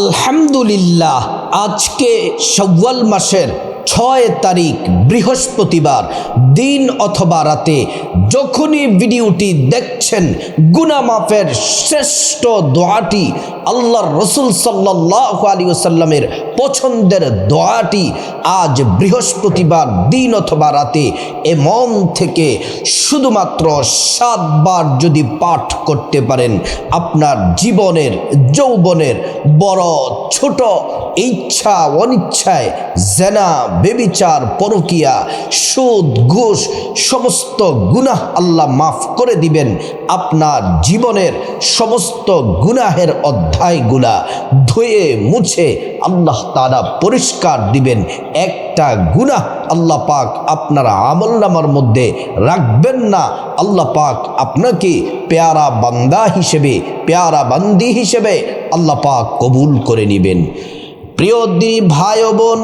আলহামদুলিল্লাহ, আজকে শাওয়াল মাসের ৬ তারিখ বৃহস্পতিবার দিন অথবা রাতে যখনই ভিডিওটি দেখছেন, গুনাহ মাফের শ্রেষ্ঠ দোয়াটি, আল্লাহর রসুল সাল্লাল্লাহু আলাইহি ওয়াসাল্লামের পছন্দের দোয়াটি আজ বৃহস্পতিবার দিন অথবা রাতে এমন থেকে শুধুমাত্র ৭ বার যদি পাঠ করতে পারেন, আপনার জীবনের যৌবনের বড় ছোট ইচ্ছা অনিচ্ছায়, জেনা, বেবিচার, পরকিয়া, সুদ, ঘুষ সমস্ত গুনাহ আল্লাহ মাফ করে দিবেন। আপনার জীবনের সমস্ত গুনাহের অধ্যায়গুলা ধুয়ে মুছে আল্লাহ তাআলা পরিষ্কার দিবেন। একটা গুনাহ আল্লাহ পাক আপনার আমলনামার মধ্যে রাখবেন না। আল্লাহ পাক আপনাকে পেয়ারা বান্দা হিসেবে, পেয়ারা বান্দি হিসেবে আল্লাহ পাক কবুল করে নেবেন। প্রিয় দিনী ভাই ও বোন,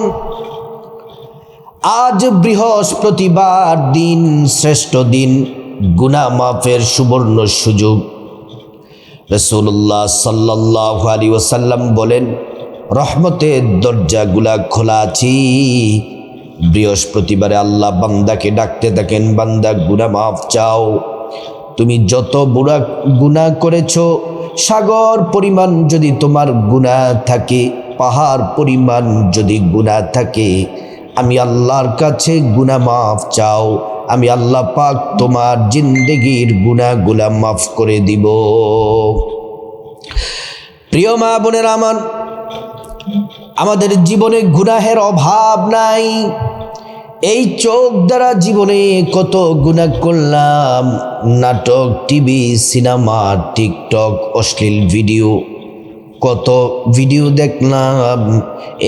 আজ বৃহস্পতিবার দিন, শ্রেষ্ঠ দিন, গুনাহ মাফের সুবর্ণ সুযোগ। রাসূলুল্লাহ সাল্লাল্লাহু আলাইহি ওয়াসাল্লাম বলেন, রহমতের দরজাগুলা খোলা আছে। বৃহস্পতিবারে আল্লাহ বান্দাকে ডাকতে থাকেন, বান্দা গুনাহ মাফ চাও। তুমি যত বুড়া গুনাহ করেছো, সাগর পরিমাণ যদি তোমার গুনাহ থাকে, পাহাড় পরিমাণ যদি গুনাহ থাকে, আমি আল্লাহর কাছে গুনাহ মাফ চাও, আমি আল্লাহ পাক তোমার জিন্দেগির গুনাহগুলা মাফ করে দিব। প্রিয় মা বোনেরা আমার, আমাদের জীবনে গুনাহের অভাব নাই। এই চোখ দ্বারা জীবনে কত গুনাহ করলাম, নাটক, টিভি, সিনেমা, টিকটক, অশ্লীল ভিডিও, কত ভিডিও দেখলাম।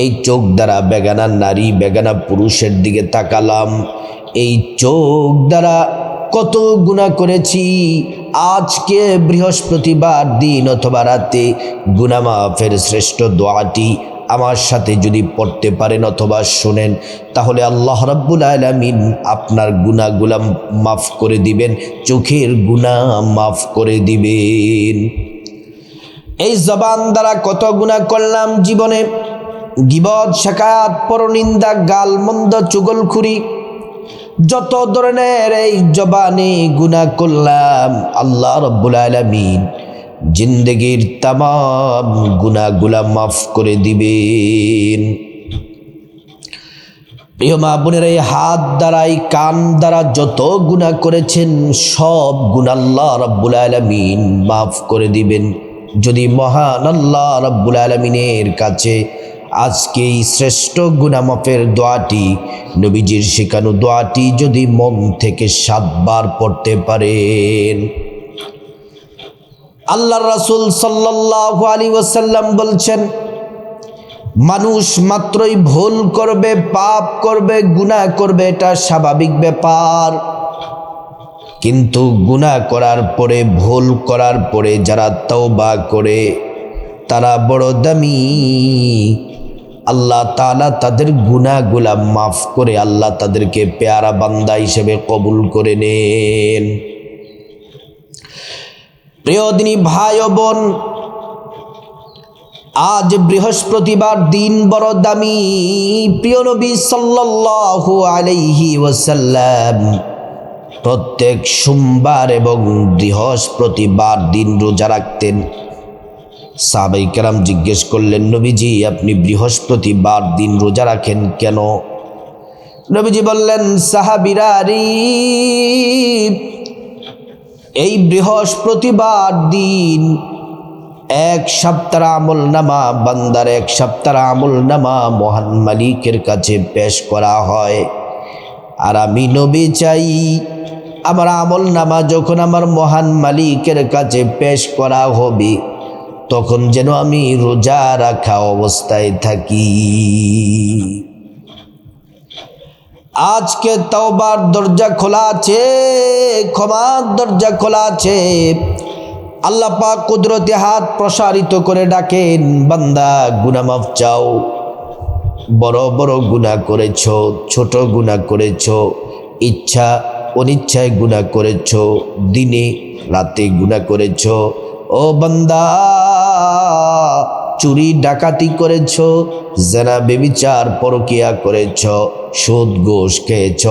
এই চোখ দ্বারা বেগানা নারী, বেগানা পুরুষের দিকে তাকালাম। এই চোখ দ্বারা কত গুনাহ করেছি। আজকে বৃহস্পতিবার দিন অথবা রাতে গুনাহ মাফের শ্রেষ্ঠ দোয়াটি আমার সাথে যদি পড়তে পারেন অথবা শোনেন, তাহলে আল্লাহ রাব্বুল আলামিন আপনার গুনাহগুলা মাফ করে দিবেন, চোখের গুনাহ মাফ করে দিবেন। এই জবান দ্বারা কত গুনাহ করলাম জীবনে, গীবত, শাকাত, পরনিন্দা, গালমন্দ, চুগলখুরি, যত ধরনের এই জবানে গুনাহ করলাম, আল্লাহ রাব্বুল আলামিন জিন্দেগির তামাম গুনাহগুলা মাফ করে দিবেন। প্রিয় মা বোনের, এই হাত দ্বারা, এই কান দ্বারা যত গুনাহ করেছেন, সব গুনাহ আল্লাহ রাব্বুল আলামিন মাফ করে দিবেন। যদি মহান আল্লাহ রাব্বুল আলামিনের কাছে আজকে এই শ্রেষ্ঠ গুনাহ মাফের দোয়াটি, নবীজির শেখানো দোয়াটি যদি মন থেকে ৭ বার পড়তে পারেন, আল্লাহর রাসূল সাল্লাল্লাহু আলাইহি ওয়াসাল্লাম বলছেন, মানুষ মাত্রই ভুল করবে, পাপ করবে, গুনাহ করবে, এটা স্বাভাবিক ব্যাপার। কিন্তু গুনাহ করার পরে, ভুল করার পরে যারা তওবা করে, তারা বড় দামি। আল্লাহ তাআলা তাদের গুনাহগুলা মাফ করে আল্লাহ তাদেরকে পেয়ারা বান্দা হিসেবে কবুল করে নেন। প্রিয় দিনী ভাই ও বোন, আজ বৃহস্পতিবার দিন বড় দামি। প্রিয় নবী সাল্লাল্লাহু আলাইহি ওয়াসাল্লাম প্রত্যেক সোমবার এবং বৃহস্পতিবার দিন রোজা রাখতেন। সাহাবায়ে কেরাম জিজ্ঞেস করলেন, নবীজি আপনি বৃহস্পতিবার দিন রোজা রাখেন কেন? নবীজি বললেন, সাহাবীরা, এই বৃহস্পতিবার দিন এক সপ্তাহ আমল নামা, বান্দার এক সপ্তাহ আমল নামা মহান মালিকের কাছে পেশ করা হয়। আর আমি নবী চাই, আমার আমল নামা যখন আমার মহান মালিকের কাছে পেশ করা হবে, তখন যেন আমি রোজা রাখা অবস্থায় থাকি। আজকে তওবার দরজা খোলা আছে, ক্ষমার দরজা খোলা আছে। আল্লাহ পাক কুদরতি হাত প্রসারিত করে ডাকেন, বান্দা গুনাহ মাফ চাও। বড় বড় গুনাহ করেছো, ছোট গুনাহ করেছো, ইচ্ছা অনিচ্ছায় গুনাহ করেছো, দিনে রাতে গুনাহ করেছো। ও বান্দা, চুরি ডাকাতি করেছ, জেনা ব্যভিচার পরকিয়া করেছ, সুদ ঘুষ খেয়েছ,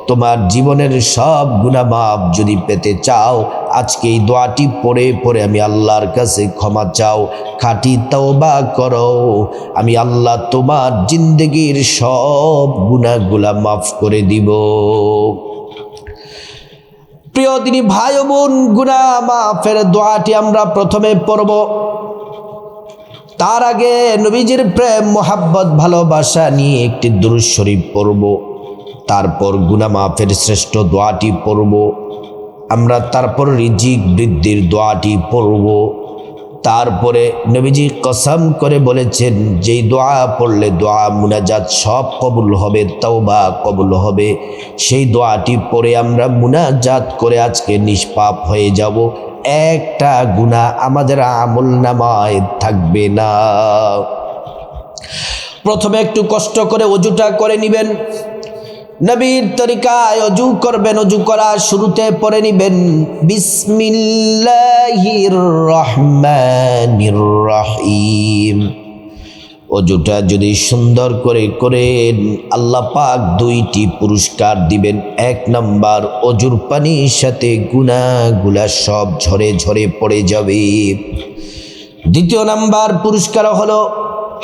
তোমার জীবনের সব গুনাহ মাফ যদি পেতে চাও, আজকে এই দোয়াটি পড়ে পড়ে আমি আল্লাহর কাছে ক্ষমা চাও, খাঁটি তওবা করো, আমি আল্লাহ তোমার জিন্দেগির সব গুনাহগুলা মাফ করে দিব। প্রিয় দিনী ভাই ও বোন, গুনাহ মাফের দোয়াটি আমরা প্রথমে পড়ব। তার আগে নবীজির প্রেম মোহাব্বত ভালোবাসা নিয়ে একটি দুরূদ শরীফ পড়ব, তারপর গুনাহ মাফের শ্রেষ্ঠ দোয়াটি পড়ব আমরা, তারপর রিজিক বৃদ্ধির দোয়াটি পড়ব। তারপরে নবীজি কসম করে বলেছেন যেই দোয়া পড়লে দোয়া মুনাজাত সব কবুল হবে, তওবা কবুল হবে, সেই দোয়াটি পড়ে আমরা মুনাজাত করে আজকে নিষ্পাপ হয়ে যাব, একটা গুনাহ আমাদের আমলনামায় থাকবে না। প্রথমে একটু কষ্ট করে ওযুটা করে নেবেন, নবীর তরিকায় অজু করবেন। অজু করার শুরুতে পড়ে নিবেন বিসমিল্লাহির রহমানির রহিম। অজুটা যদি সুন্দর করে করেন, আল্লাহ পাক দুইটি পুরস্কার দিবেন। এক নাম্বার, অজুর পানির সাথে গুনাহগুলা সব ঝরে ঝরে পড়ে যাবে। দ্বিতীয় নাম্বার পুরস্কার হলো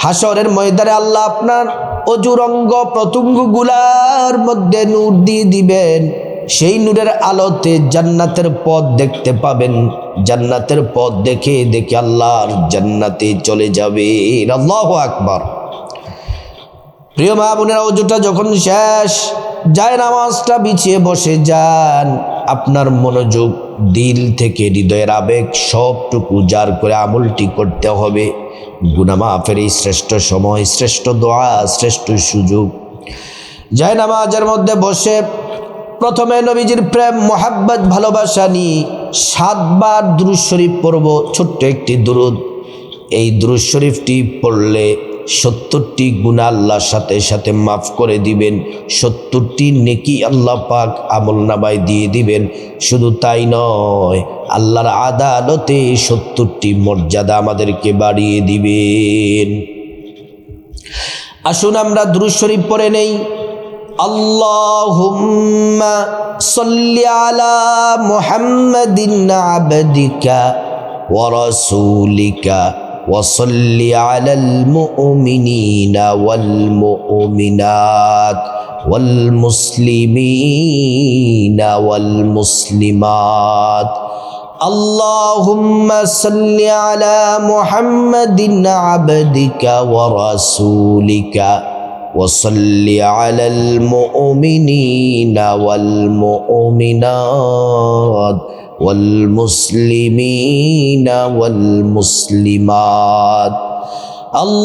হাসরের ময়দানে আল্লাহ আপনার অজুর অঙ্গ প্রত্যঙ্গগুলার মধ্যে নূর দিয়ে দিবেন, সেই নূরের আলোতে জান্নাতের পথ দেখতে পাবেন। জান্নাতের পথ দেখে দেখে আল্লাহর জান্নাতে চলে যাবে। আল্লাহু আকবার। প্রিয় মা বোনেরা, অজুটা যখন শেষ, যায় নামাজটা বিছিয়ে বসে যান। আপনার মনোযোগ দিল থেকে হৃদয়ের আবেগ সবটুকু জার করে আমলটি করতে হবে। গুনাহ মাফের এই শ্রেষ্ঠ সময়, শ্রেষ্ঠ দোয়া, শ্রেষ্ঠ সুযোগ। যায় নামাজের মধ্যে বসে প্রথমে নবীজির প্রেম মোহাব্বত ভালোবাসা নিয়ে 7 বার দুরূদ শরীফ পড়ব, ছোট্ট একটি দুরূদ। এই দুরূদ শরীফটি পড়লে 70টি গুনাহ আল্লাহর সাথে সাথে মাফ করে দিবেন, 70টি নেকি আল্লাহ পাক আমলনামায় দিয়ে দিবেন। শুধু তাই নয়, আল্লাহর আদালতে 70টি মর্যাদা আমাদেরকে বাড়িয়ে দিবেন। আসুন আমরা দুরূদ শরীফ পড়ে নেই। আল্লাহুম্মা সাল্লি আলা মুহাম্মাদিন আবদিকা ওয়া রাসূলিকা ওয়া সাল্লি আলাল মুমিনিনা ওয়াল মুমিনাত ওয়াল মুসলিমিনা ওয়াল মুসলিমাত। আল্লাহুম্মা সাল্লি আলা মুহাম্মাদিন আবদিকা ওয়া রাসূলিকা وصل على المؤمنين والمؤمنات والمسلمين والمسلمات.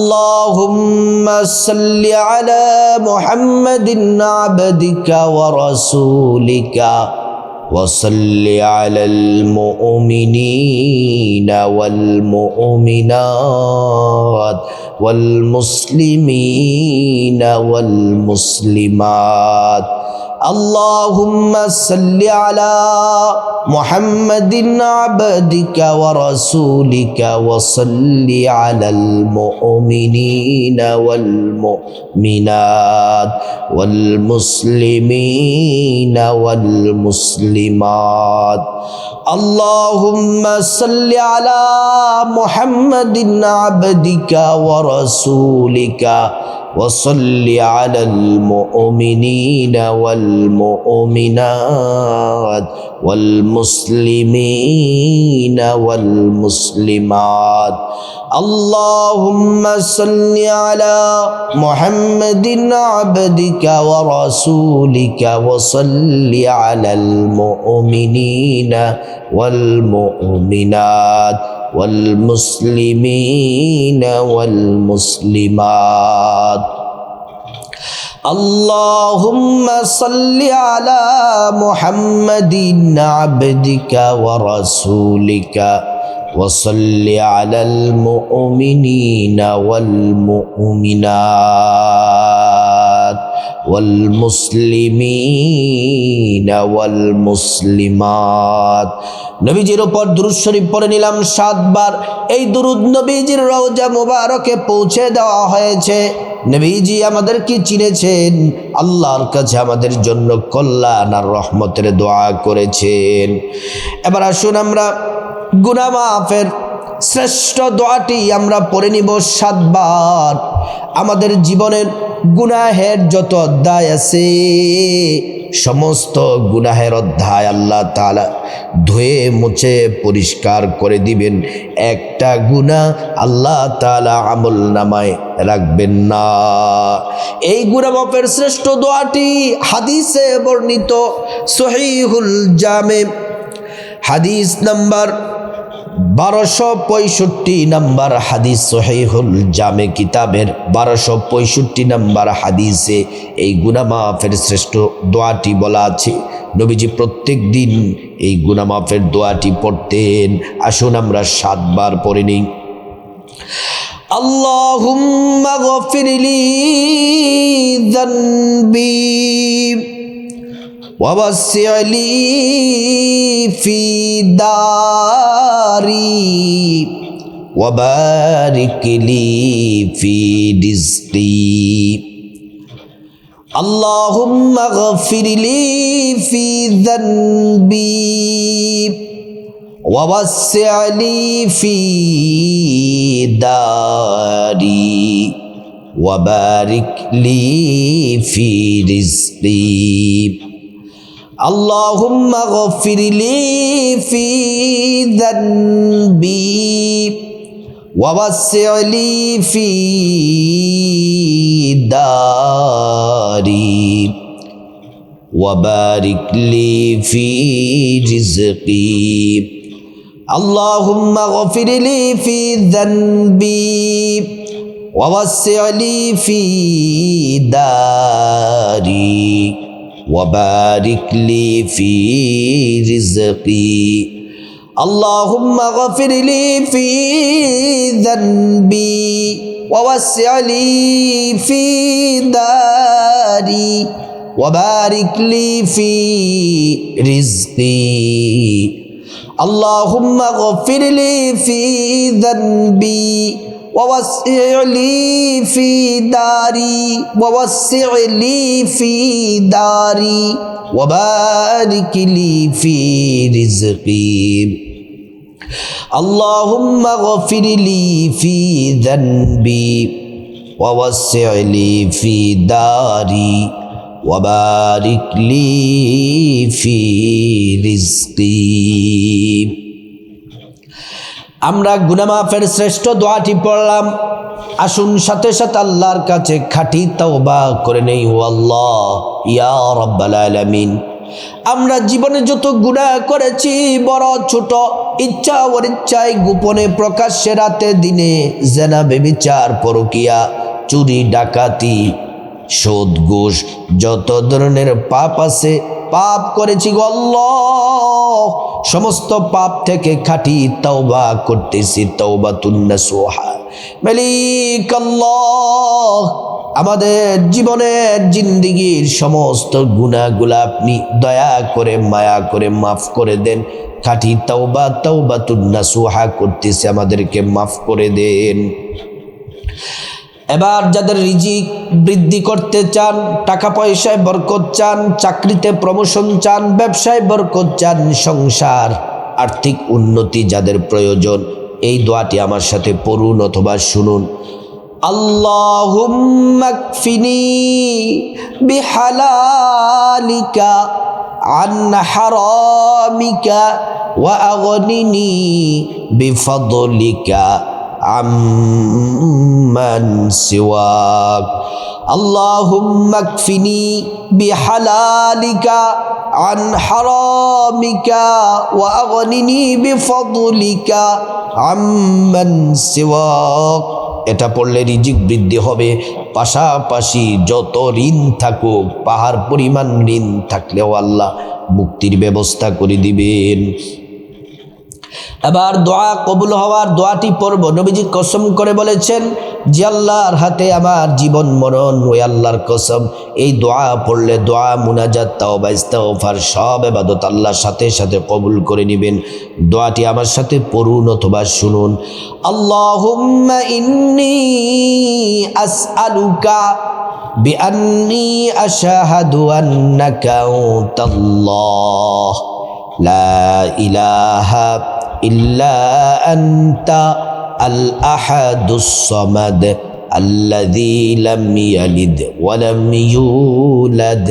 اللهم صل على محمد عبدك ورسولك وصل على المؤمنين والمؤمنات والمسلمين والمسلمات. اللهم صل على محمد عبدك ورسولك وصل على المؤمنين والمؤمنات والمسلمين والمسلمات. اللهم صل على محمد عبدك ورسولك وصل على المؤمنين والمؤمنات والمسلمين والمسلمات. اللهم صل على محمد عبدك ورسولك وصل على المؤمنين والمؤمنات والمسلمين والمسلمات. اللهم صل على محمد عبدك ورسولك وصل على المؤمنين والمؤمنات والمسلمين والمسلمات নবীজির উপর দুরূদ শরীফ পড়ে নিলাম 7 বার। এই দুরূদ নবীজির রওজা মুবারকে পৌঁছে দেওয়া হয়েছে। নবীজি আমাদের কি চিনেছেন, আল্লাহর কাছে আমাদের জন্য কল্যাণ আর রহমতের দোয়া করেছেন। এবার আসুন আমরা গুনাহ মাফের শ্রেষ্ঠ দোয়াটি আমরা পড়ে নিব 7 বার। আমাদের জীবনের গুনাহের যত অধ্যায় আছে সমস্ত গুনাহের অধ্যায় আল্লাহ তাআলা ধুয়ে মুছে পরিষ্কার করে দিবেন। একটা গুনাহ আল্লাহ তাআলা আমল নামায় রাখবেন না। এই গুনাহ মাফের শ্রেষ্ঠ দোয়াটি হাদিসে বর্ণিত সহিহুল জামে হাদিস নাম্বার 1265 নাম্বার হাদিস, সহিহুল জামে কিতাবের 1265 নাম্বার হাদিসে এই গুনাহ মাফের শ্রেষ্ঠ দোয়াটি বলা আছে। নবীজি প্রত্যেক দিন এই গুনাহ মাফের দোয়াটি পড়তেন। আসুন আমরা 7 বার পড়ে নিই। আল্লাহুম্মা গফিরলি যানবি ووسع لي في داري وبارك لي في رزقي اللهم اغفر لي في ذنبي ووسع لي في داري وبارك لي في رزقي اللهم اغفر لي في ذنبي ووسع لي في داري وبارك لي في رزقي اللهم اغفر لي في ذنبي ووسع لي في داري وبارك لي في رزقي اللهم اغفر لي في ذنبي ووسع لي في داري وبارك لي في رزقي اللهم اغفر لي في ذنبي ووسع لي في داري ووسع لي في داري وبارك لي في رزقي اللهم اغفر لي في ذنبي ووسع لي في داري وبارك لي في رزقي আমরা গুনাহ মাফের শ্রেষ্ঠ দোয়াটি পড়লাম। আসুন সাথে সাথে আল্লাহর কাছে খাঁটি তওবা করে নেই। ও আল্লাহ, ইয়া রাব্বাল আলামিন, আমরা জীবনে যত গুনাহ করেছি বড় ছোট, ইচ্ছা অনিচ্ছায়, গোপনে প্রকাশ্যে, রাতে দিনে, জেনা, ব্যভিচার, পরকিয়া, চুরি, ডাকাতি, সুদ, ঘুষ, যত ধরনের পাপ আছে পাপ করেছি গো আল্লাহ। সমস্ত পাপ থেকে খাঁটি তওবা করতেছি, তওবাতুন নাসুহা। মালিক আল্লাহ, আমাদের জীবনের জিন্দেগির সমস্ত গুনাহগুলো আপনি দয়া করে মায়া করে মাফ করে দেন। খাঁটি তওবা, তওবাতুন নাসুহা করতেছি, আমাদেরকে মাফ করে দেন। এবার যাদের রিজিক বৃদ্ধি করতে চান, টাকা পয়সায় বরকত চান, চাকরিতে প্রমোশন চান, ব্যবসায় বরকত চান, সংসার আর্থিক উন্নতি যাদের প্রয়োজন, এই দোয়াটি আমার সাথে পড়ুন অথবা শুনুন। আল্লাহুম্মা কফিনি বিহালালিকা আন হারামিকা ওয়া আগনিনি বিফদলিকা আম্মান সিওয়াক। আল্লাহুম্মা কফিনি বিহালালিকা আন হারামিকা ওয়া আগনিনি বিফদলিকা আম্মান সিওয়াক। এটা পড়লে রিজিক বৃদ্ধি হবে, পাশাপাশি যত ঋণ থাকুক, পাহাড় পরিমাণ ঋণ থাকলেও আল্লাহ মুক্তির ব্যবস্থা করে দিবেন। এবার দোয়া কবুল হওয়ার দোয়াটি পড়ব। নবীজি কসম করে বলেছেন যে আল্লাহর হাতে আমার জীবন মরণ, ওই আল্লাহর কসম এই দোয়া পড়লে দোয়া মুনাজাত তাওবা ইস্তিগফার সব ইবাদত আল্লাহর সাথে সাথে কবুল করে নেবেন। দোয়াটি আমার সাথে পড়ুন অথবা শুনুন। আল্লাহুম্মা ইন্নী আসআলুকা বিআন্নী আশহাদু আন্নাকা আনতাল্লাহ লা ইলাহা ইল্লা আনতা আল আহাদুস সামাদ আল্লাযী লাম ইয়ালিদ ওয়া লাম ইউলাদ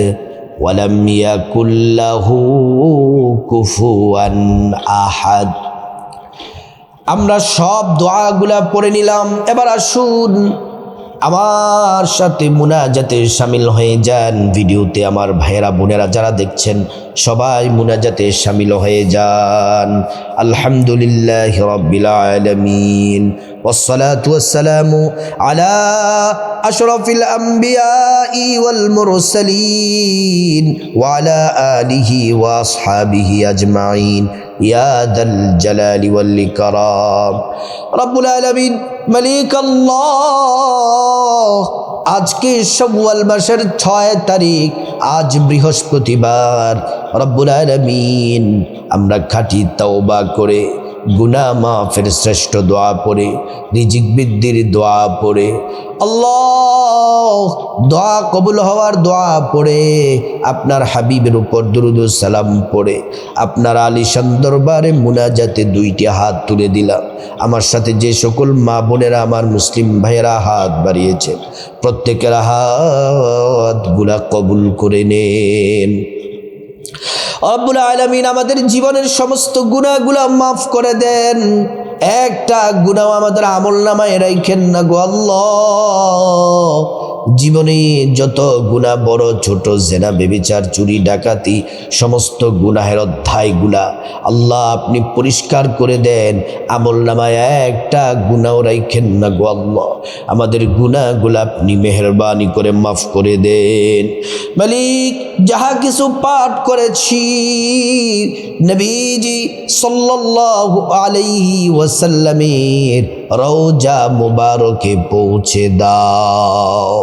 ওয়া লাম ইয়াকুল লাহু কুফুয়ান আহাদ। আমরা সব দোয়াগুলা পড়ে নিলাম। এবার আসুন আমার সাথে মুনাজাতে শামিল হয়ে যান। ভিডিওতে আমার ভাইয়েরা বোনেরা যারা দেখছেন সবাই মুনাজাতে শামিল হয়ে যান। আলহামদুলিল্লাহি রাব্বিল আলামিন والصلاة والسلام على أشرف الأنبياء والمرسلين وعلى آله وأصحابه أجمعين يا ذا الجلال والإكرام رب العالمين ملك الله। আজকে শাওয়াল মাসের 6 তারিখ, আজ বৃহস্পতিবার। রব্বুল আলামিন আমরা খাঁটি তওবা করে, গুনাহ মাফের শ্রেষ্ঠ দোয়া পড়ে, রিজিক বৃদ্ধির দোয়া পড়ে, আল্লাহ দোয়া কবুল হওয়ার দোয়া পড়ে, আপনার হাবিবের উপর দুরূদ ও সালাম পড়ে আপনার আলিশান দরবারে মুনাজাতে 2টি হাত তুলে দিলাম। আমার সাথে যে সকল মা বোনেরা আমার মুসলিম ভাইয়েরা হাত বাড়িয়েছে প্রত্যেকের হাতগুলা কবুল করে নেন। রব্বুল আলামিন আমাদের জীবনের সমস্ত গুনাহগুলা মাফ করে দেন। একটা গুনাহ আমাদের আমলনামায় রাখেন না গো আল্লাহ। জীবনে যত গুনাহ বড় ছোট, জেনা ব্যভিচার চুরি ডাকাতি সমস্ত গুনাহের অধ্যায়গুলা আল্লাহ আপনি পরিষ্কার করে দেন। আমলনামায় একটা গুনাহ রাখেন না গো আল্লাহ। আমাদের গুনাহগুলা আপনি মেহেরবানি করে মাফ করে দেন। মালিক যাহা কিছু পাঠ করেছি নবীজি সাল্লাল্লাহু আলাইহি ওয়াসাল্লামের রওজা মুবারকে পৌঁছে দাও।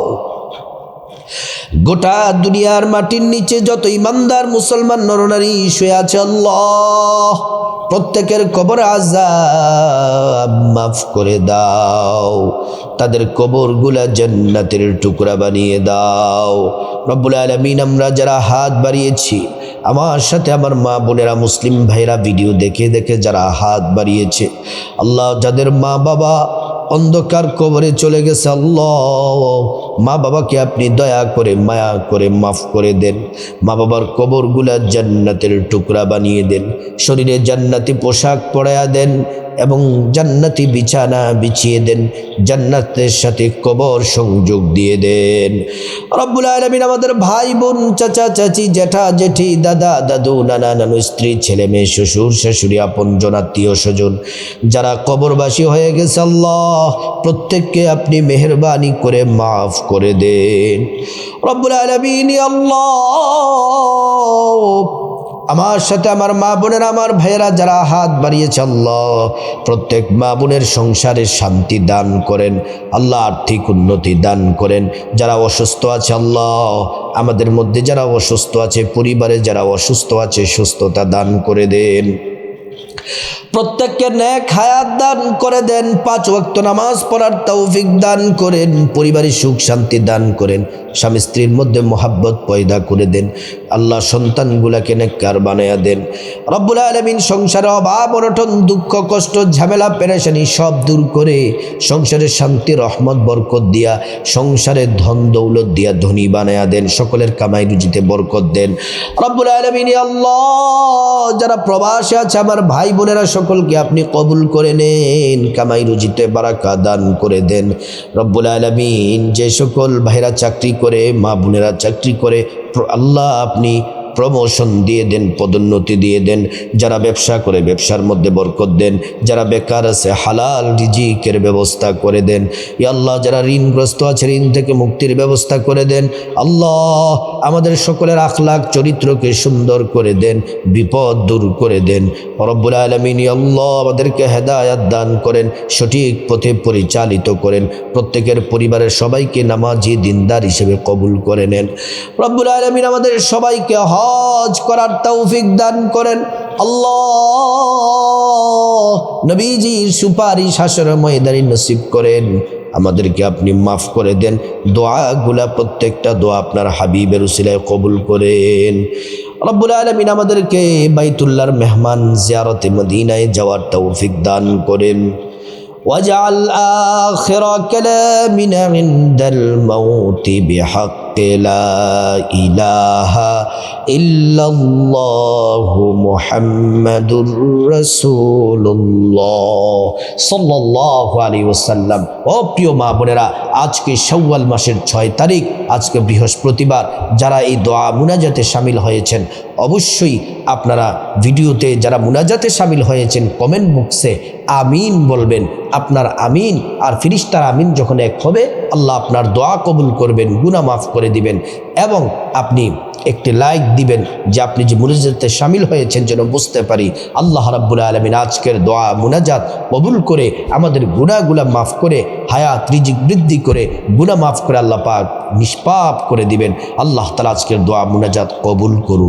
গোটা দুনিয়ার মাটির নিচে যত ইমানদার মুসলমান নরনারী শুয়ে আছে আল্লাহ প্রত্যেকের কবর আযাব মাফ করে দাও। তাদের কবরগুলা জান্নাতের টুকরা বানিয়ে দাও। রব্বুল আলামিন আমরা যারা হাত বাড়িয়েছি, আমার সাথে আমার মা বোনেরা মুসলিম ভাইরা ভিডিও দেখে দেখে যারা হাত বাড়িয়েছে, আল্লাহ যাদের মা বাবা অন্ধকার কবরে চলে গেছে, আল্লাহ মা বাবাকে আপনি দয়া করে মায়া করে মাফ করে দেন। মা বাবার কবরগুলা জান্নাতের টুকরা বানিয়ে দেন, শরীরে জান্নাতি পোশাক পরায়া দেন এবং জান্নাতি বিছানা বিছিয়ে দেন, জান্নাতের সাথে কবর সংযোগ দিয়ে দেন। রব্বুল আলামিন আমাদের ভাই বোন চাচা চাচি জ্যাঠা জেঠি দাদা দাদু নানা নানু স্ত্রী ছেলে মেয়ে শ্বশুর শাশুড়ি আপনজন আত্মীয় স্বজন যারা কবরবাসী হয়ে গেছে আল্লাহ প্রত্যেককে আপনি মেহেরবানি করে মাফ করে দেন। রব্বুল আলামিন আল্লাহ আমার সাথে আমার মা বোনেরা আমার ভাইয়েরা যারা হাত বাড়িয়েছে আল্লাহ প্রত্যেক মা বোনের সংসারে শান্তি দান করেন আল্লাহ, আর্থিক উন্নতি দান করেন। যারা অসুস্থ আছে আল্লাহ আমাদের মধ্যে যারা অসুস্থ আছে, পরিবারে যারা অসুস্থ আছে সুস্থতা দান করে দেন। প্রত্যেককে নেক হায়াত দান করে দেন, 5 ওয়াক্ত নামাজ পড়ার তৌফিক দান করেন, পরিবারে সুখ শান্তি দান করেন, স্বামী স্ত্রীর মধ্যে মহাব্বত পয়দা করে দেন আল্লাহ, সন্তানগুলাকে নেককার বানায়া দেন। রব্বুল আলামিন সংসারে অভাব অনটন দুঃখ কষ্ট ঝামেলা পেরেশানি সব দূর করে সংসারে শান্তি রহমত বরকত দিয়া, সংসারে ধন দৌলত দিয়া ধনী বানায়া দেন, সকলের কামাই রুজিতে বরকত দেন। রব্বুল আলামিন আল্লাহ যারা প্রবাসে আছে আমার ভাই বোনেরা সকলকে আপনি কবুল করে নেন, কামাই রুজিতে বারাকা দান করে দেন। রব্বুল আলামিন যে সকল ভাইরা চাকরি করে, মা বোনেরা চাকরি করে আল্লাহ আপনি প্রমোশন দিয়ে দেন, পদোন্নতি দিয়ে দেন। যারা ব্যবসা করে ব্যবসার মধ্যে বরকত দেন, যারা বেকার আছে হালাল রিজিকের ব্যবস্থা করে দেন। ইয়া আল্লাহ, যারা ঋণগ্রস্ত আছে ঋণ থেকে মুক্তির ব্যবস্থা করে দেন। আল্লাহ, আমাদের সকলের আখলাক চরিত্রকে সুন্দর করে দেন, বিপদ দূর করে দেন। রব্বুল আলামিন ইয়া আল্লাহ, আমাদেরকে হেদায়েত দান করেন, সঠিক পথে পরিচালিত করেন। প্রত্যেকের পরিবারের সবাইকে নামাজি দিনদার হিসেবে কবুল করে নেন। রব্বুল আলামিন আমাদের সবাইকে হজ করার তৌফিক দান করেন। আল্লাহ, নবীজির সুপারিশ হাসরের ময়দানে নসিব করেন। আমাদেরকে আপনি মাফ করে দেন। দোয়াগুলা প্রত্যেকটা দোয়া আপনার হাবিবের উসিলায় কবুল করেন। রব্বুল আলামিন আমাদেরকে বাইতুল্লাহর মেহমান জিয়ারতে মদিনায় যাওয়ার তৌফিক দান করেন। واجعل آخر كلامنا عند الموت بحق لا إله إلا الله محمد رسول الله صلى الله عليه وسلم। ও প্রিয় মা বোনেরা, আজকে শাওয়াল মাসের 6 তারিখ, আজকে বৃহস্পতিবার। যারা এই দোয়া মুনাজাতে শামিল হয়েছেন, অবশ্যই আপনারা ভিডিওতে যারা মুনাজাতে শামিল হয়েছেন কমেন্ট বক্সে আমিন বলবেন। আপনার আমিন আর ফিরিস্তার আমিন যখন এক হবে, আল্লাহ আপনার দোয়া কবুল করবেন, গুনাহ মাফ করে দিবেন। এবং আপনি একটি লাইক দিবেন যে আপনি যে মুনাজাতে শামিল হয়েছেন, যেন বুঝতে পারি আল্লাহ রাব্বুল আলামিন আজকের দোয়া মুনাজাত কবুল করে আমাদের গুনাহগুলা মাফ করে হায়াত রিজিক বৃদ্ধি করে গুনাহ মাফ করে আল্লাহ পাক নিষ্পাপ করে দিবেন। আল্লাহ তাআলা আজকের দোয়া মুনাজাত কবুল করুন।